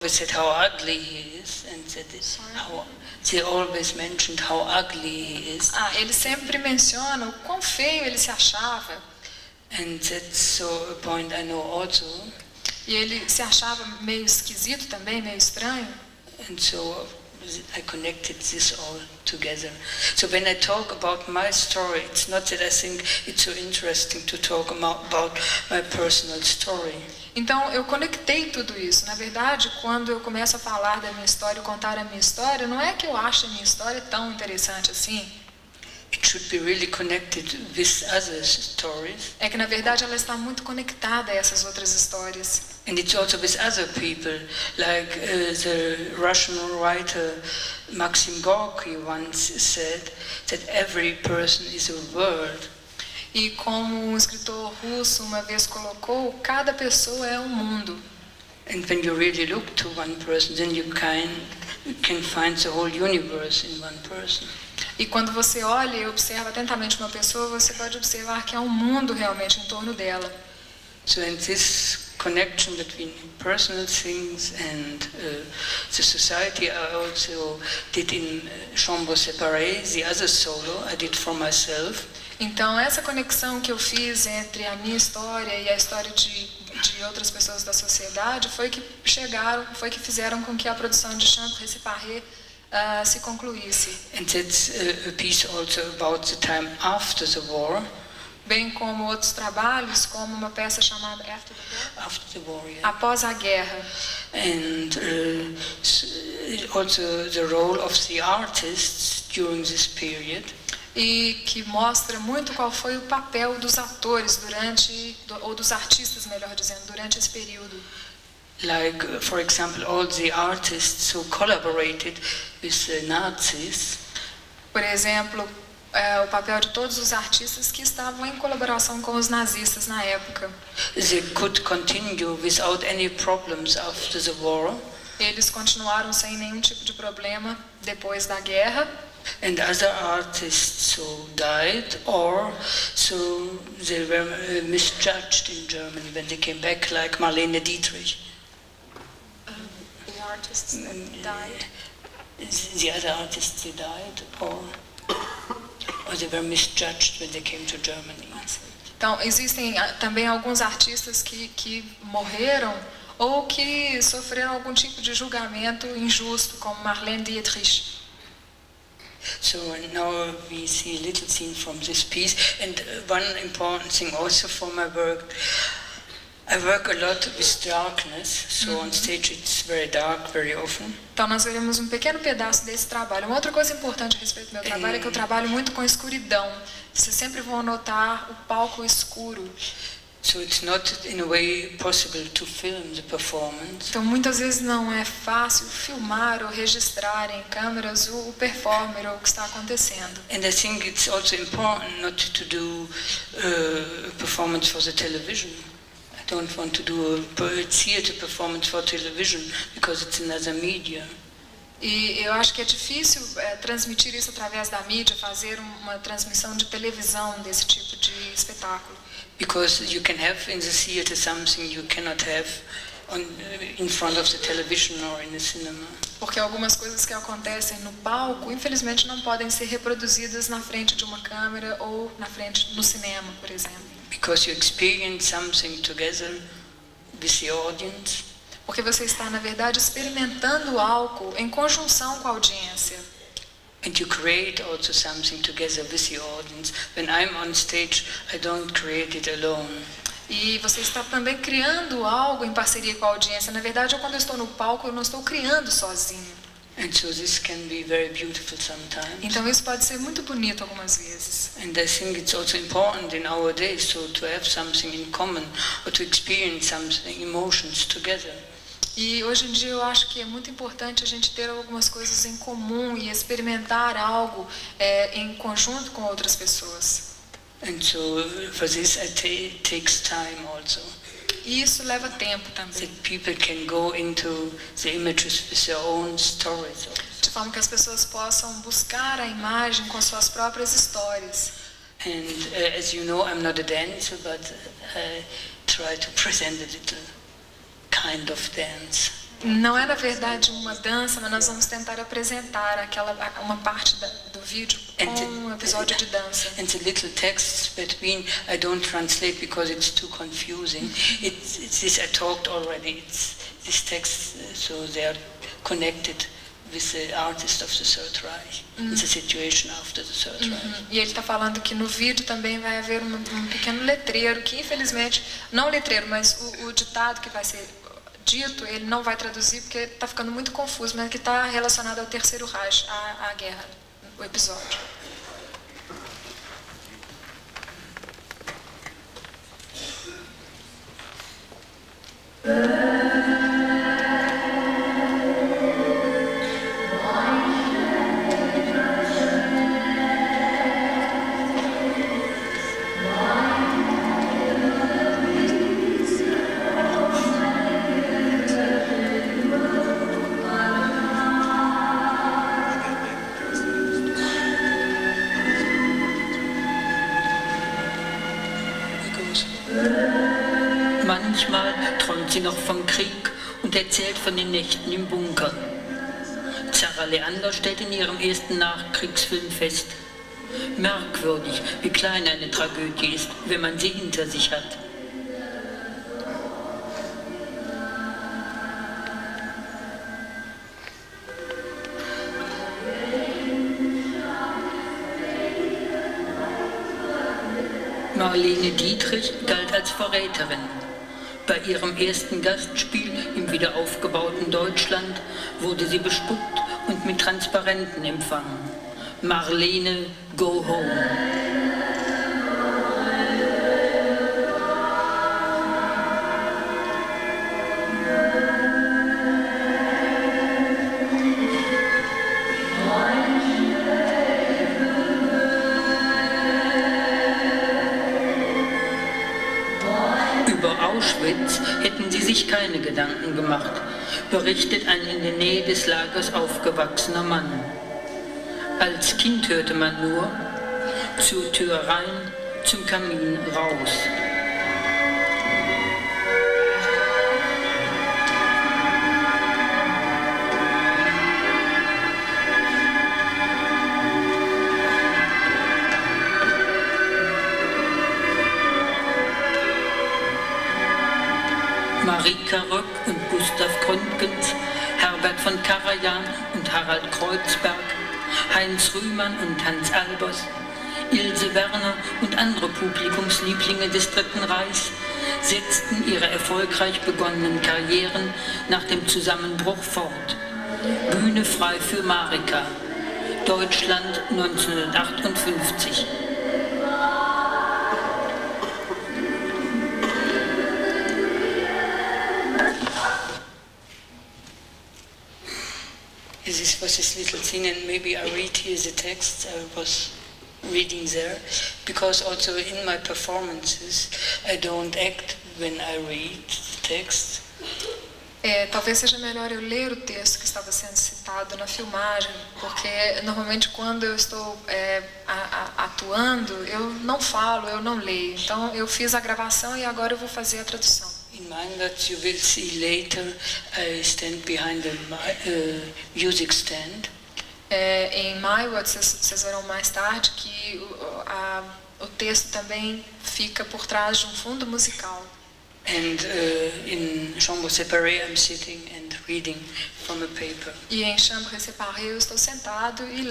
said how ugly he is, and said how they always mentioned how ugly he is. Ele sempre menciona o quão feio ele se achava. And that's so a point I know also. E ele se achava meio esquisito também, meio estranho. And so I connected this all together. So when I talk about my story, it's not that I think it's so interesting to talk about my personal story. Então eu conectei tudo isso. Na verdade, quando eu começo a falar da minha história, contar a minha história, não é que eu acho a minha história tão interessante assim. It should be really connected with other stories. É que na verdade ela está muito conectada a essas outras histórias. And it's also with other people, like the Russian writer Maxim Gorky once said that every person is a world. E como um escritor russo uma vez colocou, cada pessoa é um mundo. And when you really look to one person, then you can find the whole universe in one person. E quando você olha e observa atentamente uma pessoa, você pode observar que há um mundo realmente em torno dela. So in this connection between personal things and the society, I also did in Chambre Séparée, the other solo I did for myself. Então essa conexão que eu fiz entre a minha história e a história de outras pessoas da sociedade foi que fizeram com que a produção de Chambre Séparée se concluísse. And that's a piece also about the time after the war. Bem como outros trabalhos, como uma peça chamada After the War, yeah. Após a Guerra. And also the role of the artists during this period. E que mostra muito qual foi o papel dos atores ou dos artistas, melhor dizendo, durante esse período. Like, for example, all the artists who collaborated with the Nazis. Por exemplo, o papel de todos os artistas que estavam em colaboração com os nazistas na época. They could continue without any problems after the war. Eles continuaram sem nenhum tipo de problema depois da guerra. And other artists who died or so they were misjudged in Germany when they came back, like Marlene Dietrich. The artists that died. The other artists, they died or they were misjudged when they came to Germany. Então, existem também alguns artistas que morreram ou que sofreram algum tipo de julgamento injusto, como Marlene Dietrich. So now we see a little scene from this piece, and one important thing also for my work, I work a lot with darkness, so on stage it's very dark very often. Então nós veremos um pequeno pedaço desse trabalho. Uma outra coisa importante a respeito do meu trabalho é que eu trabalho muito com escuridão. Vocês sempre vão notar o palco escuro. So it's not in a way possible to film the performance. Então muitas vezes não é fácil filmar ou registrar em câmeras o performer ou o que está acontecendo. And I think it's also important not to do a performance for the television. I don't want to do a theater performance for television because it's another media. E eu acho que é difícil transmitir isso através da mídia, fazer uma transmissão de televisão desse tipo de espetáculo. Because you can have in the theater something you cannot have in front of the television or in the cinema. Porque algumas coisas que acontecem no palco, infelizmente, não podem ser reproduzidas na frente de uma câmera ou no cinema, por exemplo. Because you experience something together with the audience. Porque você está, na verdade, experimentando algo em conjunção com a audiência. And you create also something together with the audience. When I'm on stage, I don't create it alone. E você está também criando algo em parceria com a audiência. Na verdade, quando eu estou no palco, eu não estou criando sozinho. And so this can be very beautiful sometimes. Então isso pode ser muito bonito algumas vezes. And I think it's also important in our days to have something in common or to experience something, emotions together. E hoje em dia eu acho que é muito importante a gente ter algumas coisas em comum e experimentar algo em conjunto com outras pessoas. And so for this it takes time also. E isso leva tempo também. That people can go into the images with their own stories. De forma que as pessoas possam buscar a imagem com suas próprias histórias. And as you know, I'm not a dancer, but I try to present a little kind of dance. Não é, na verdade, uma dança, mas nós vamos tentar apresentar uma parte do vídeo com um episódio de dança. And the little texts between, I don't translate because it's too confusing. It's this I talked already. It's this text, so they are connected with the artist of the Third Reich, and the situation after the Third Reich. E ele está falando que no vídeo também vai haver um pequeno letreiro, que infelizmente, não letreiro, mas o ditado que vai ser dito, ele não vai traduzir porque está ficando muito confuso, mas que está relacionado ao Terceiro Reich, à guerra, o episódio. Manchmal träumt sie noch vom Krieg und erzählt von den Nächten im Bunker. Zara Leander stellt in ihrem ersten Nachkriegsfilm fest: merkwürdig, wie klein eine Tragödie ist, wenn man sie hinter sich hat. Marlene Dietrich galt als Verräterin. Bei ihrem ersten Gastspiel im wiederaufgebauten Deutschland wurde sie bespuckt und mit Transparenten empfangen. Marlene, go home. Auschwitz hätten sie sich keine Gedanken gemacht, berichtet ein in der Nähe des Lagers aufgewachsener Mann. Als Kind hörte man nur: zur Tür rein, zum Kamin raus. Marika Röck und Gustav Gründgens, Herbert von Karajan und Harald Kreuzberg, Heinz Rühmann und Hans Albers, Ilse Werner und andere Publikumslieblinge des Dritten Reichs setzten ihre erfolgreich begonnenen Karrieren nach dem Zusammenbruch fort. Bühne frei für Marika, Deutschland 1958. This was this little thing, and maybe I read here the text I was reading there, because also in my performances I don't act when I read the text. Talvez seja melhor eu ler o texto que estava sendo citado na filmagem, porque normalmente quando eu estou atuando, eu não falo, eu não leio. Então eu fiz a gravação e agora eu vou fazer a tradução. In mine that you will see later, I stand behind the music stand. Em maio, vocês verão mais tarde que o texto também fica por trás de um fundo musical. And in chambre séparée, I'm sitting and reading from a paper. E em chambre séparée eu estou sentado e